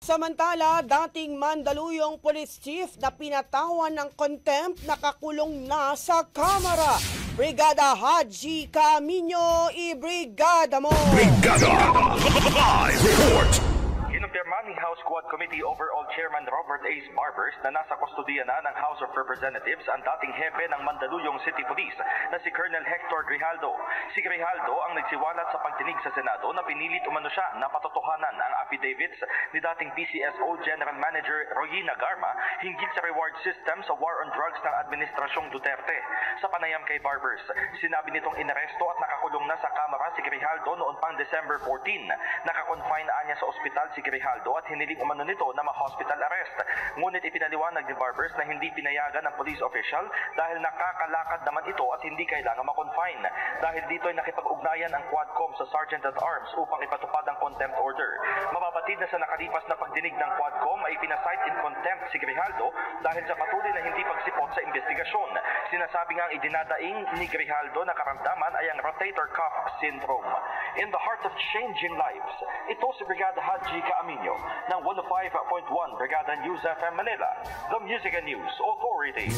Samantala, dating Mandaluyong Police Chief na pinatawan ng contempt nakakulong na sa Kamara. Brigada Haji Camino, i-brigada mo! Brigada! Live report! Kinumpirma ni House Quad Committee Overall Chairman Robert A. Barbers na nasa kustodiya na ng House of Representatives ang dating hepe ng Mandaluyong City Police na si Colonel Hector Grijaldo. Si Grijaldo ang nagsiwalat sa pagdinig sa Senado na pinilit umano siya na patotohanan ang affidavits ni dating PCSO General Manager Royina Garma hinggil sa reward system sa war on drugs ng Administrasyong Duterte. Sa panayam kay Barbers, sinabi nitong inaresto at nakakulong na sa Kamara si Grijaldo noon pang December 14. Nakakonfine niya sa ospital si Grijaldo at hiniling umano nito na ma-hospital arrest. Ngunit ipinaliwanag ni Barbers na hindi pinayagan ng police official dahil nakakalakad naman ito at hindi kailangan ma-confine. Dahil dito ay nakipag-ugnayan ang Quadcom sa Sergeant at Arms upang ipatupad ang contempt order. Mapabatid na sa nakalipas na pagdinig ng Quadcom ay pinasight in contempt si Grijaldo dahil sa patuloy na hindi pagsipot sa investigasyon. Sinasabi nga ang idinadaing ni Grijaldo na karamdaman ay ang rotator cuff syndrome. In the heart of changing lives, ito si Brigada Haji Camino ng 105.1 Brigada News FM Manila, the Music and News Authority.